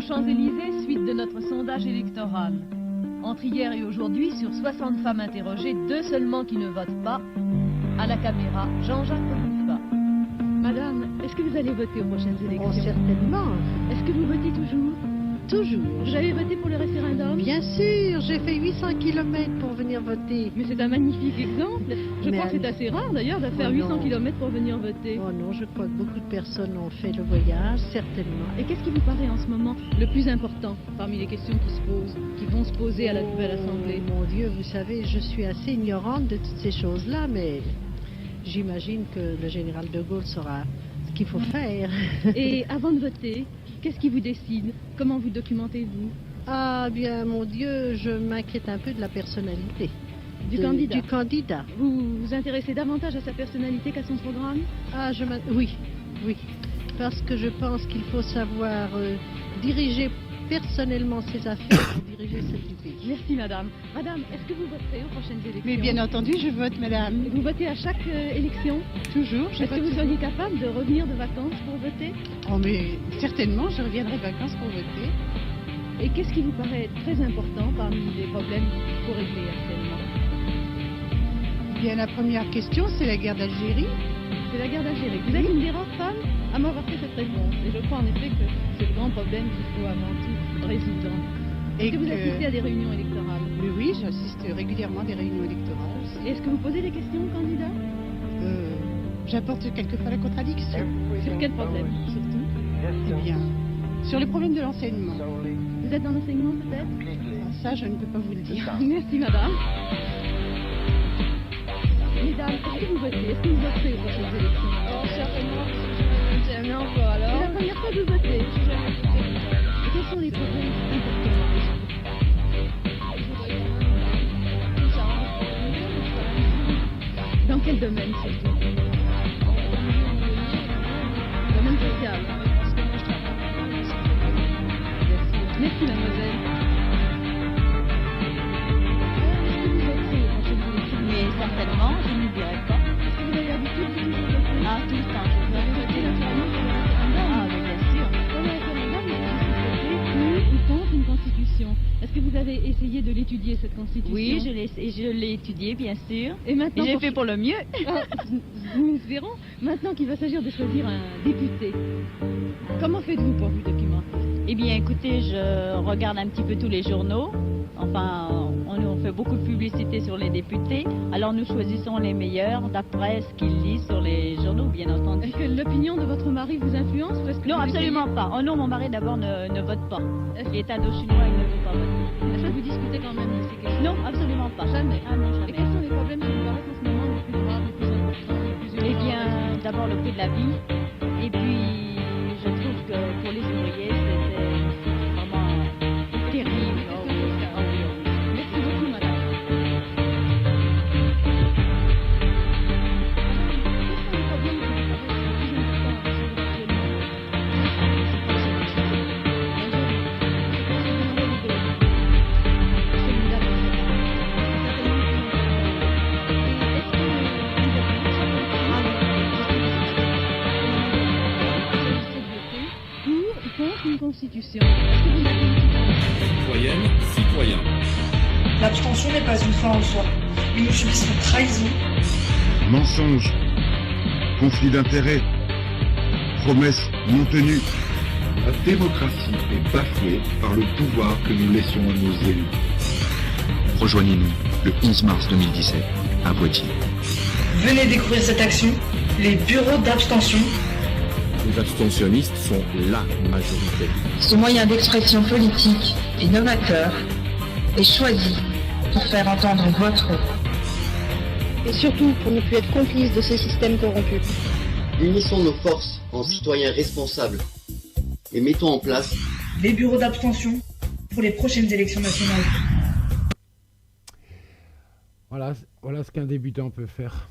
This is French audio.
Champs-Élysées, suite de notre sondage électoral. Entre hier et aujourd'hui, sur 60 femmes interrogées, 2 seulement qui ne votent pas. À la caméra, Jean-Jacques Bouffat. Madame, est-ce que vous allez voter aux prochaines élections? Oh, certainement. Est-ce que vous votez toujours? Toujours. Vous avez voté pour le référendum? Bien sûr, j'ai fait 800 km pour venir voter. Mais c'est un magnifique exemple. Je crois que c'est assez rare d'ailleurs de faire 800 km pour venir voter. Oh non, je crois que beaucoup de personnes ont fait le voyage, certainement. Et qu'est-ce qui vous paraît en ce moment le plus important parmi les questions qui se posent, qui vont se poser à la nouvelle Assemblée? Mon Dieu, vous savez, je suis assez ignorante de toutes ces choses-là, mais j'imagine que le général de Gaulle saura ce qu'il faut faire. Et avant de voter, qu'est-ce qui vous décide? Comment vous documentez-vous? Ah bien, mon Dieu, je m'inquiète un peu de la personnalité. Du candidat? Du candidat. Vous vous intéressez davantage à sa personnalité qu'à son programme? Ah, oui. Parce que je pense qu'il faut savoir diriger personnellement ses affaires pour diriger celle du pays. Merci, madame. Madame, est-ce que vous voterez aux prochaines élections? Mais bien entendu, je vote, madame. Et vous votez à chaque élection? Toujours. Est-ce que vous seriez capable de revenir de vacances pour voter? Oh, mais certainement, je reviendrai de vacances pour voter. Et qu'est-ce qui vous paraît très important parmi les problèmes qu'il faut régler actuellement? Bien, la première question, c'est la guerre d'Algérie. C'est la guerre d'Algérie. Vous êtes une des rares femmes à m'avoir fait cette réponse. Et je crois en effet que c'est le grand problème qu'il faut avant tout résoudre. Est-ce que vous assistez à des réunions électorales? Oui, j'assiste régulièrement à des réunions électorales aussi. Et est-ce que vous posez des questions aux candidats? J'apporte quelquefois la contradiction. Sur quel problème, surtout? Eh bien, sur le problème de l'enseignement. Vous êtes dans l'enseignement, peut-être? Ça, je ne peux pas vous le dire. Merci, madame. Mesdames, est-ce que vous votez? Est-ce que vous voterez aux prochaines élections? Oh, certainement, je jamais encore alors. C'est la première fois que vous votez? Et quels sont les problèmes importants à résoudre? Dans quel domaine, surtout? Domaine social. Merci, mademoiselle. Est-ce que vous votez aux prochaines élections? Mais certainement, je ne dirai pas. Est-ce que vous avez l'habitude de toujours voter? Ah, tout le temps, je Vous avez voté naturellement pour le référendum? Ah, mais bien sûr. Pour le référendum, il faut voter pour ou contre une constitution. Est-ce que vous avez essayé de l'étudier, cette constitution? Oui, je l'ai étudié, bien sûr. Et maintenant, Et j'ai fait pour le mieux. Ah, nous verrons. Maintenant qu'il va s'agir de choisir un député, comment faites-vous pour vous documenter? Eh bien, écoutez, je regarde un petit peu tous les journaux. Enfin, on fait beaucoup de publicité sur les députés. Alors, nous choisissons les meilleurs d'après ce qu'ils lisent sur les journaux, bien entendu. Est-ce que l'opinion de votre mari vous influence ou est-ce que Non, vous absolument pas. Oh non, mon mari d'abord ne vote pas. Il est indo-chinois, il ne veut pas voter. Est-ce que vous discutez quand même de ces questions? Non, absolument pas. Jamais. Ah non, Et jamais. quels sont les problèmes qui vous paraissent en ce moment les plus graves, les plus importants, les plus urgents? Eh bien, d'abord le prix de la vie. Et puis, je trouve que pour les ouvriers, c'était vraiment terrible. Oh, oui, oh, oui, oh, oui. Merci beaucoup, madame. Une constitution. Citoyenne, citoyen. L'abstention n'est pas une fin en soi. Mais nous subissons trahison. Mensonges, conflits d'intérêts, promesses non tenues. La démocratie est bafouée par le pouvoir que nous laissons à nos élus. Rejoignez-nous le 11 mars 2017 à Poitiers. Venez découvrir cette action, les bureaux d'abstention. Les abstentionnistes sont la majorité. Ce moyen d'expression politique est novateur et choisi pour faire entendre votre voix. Et surtout pour ne plus être complices de ce système corrompu. Unissons nos forces en citoyens responsables et mettons en place les bureaux d'abstention pour les prochaines élections nationales. Voilà ce qu'un débutant peut faire.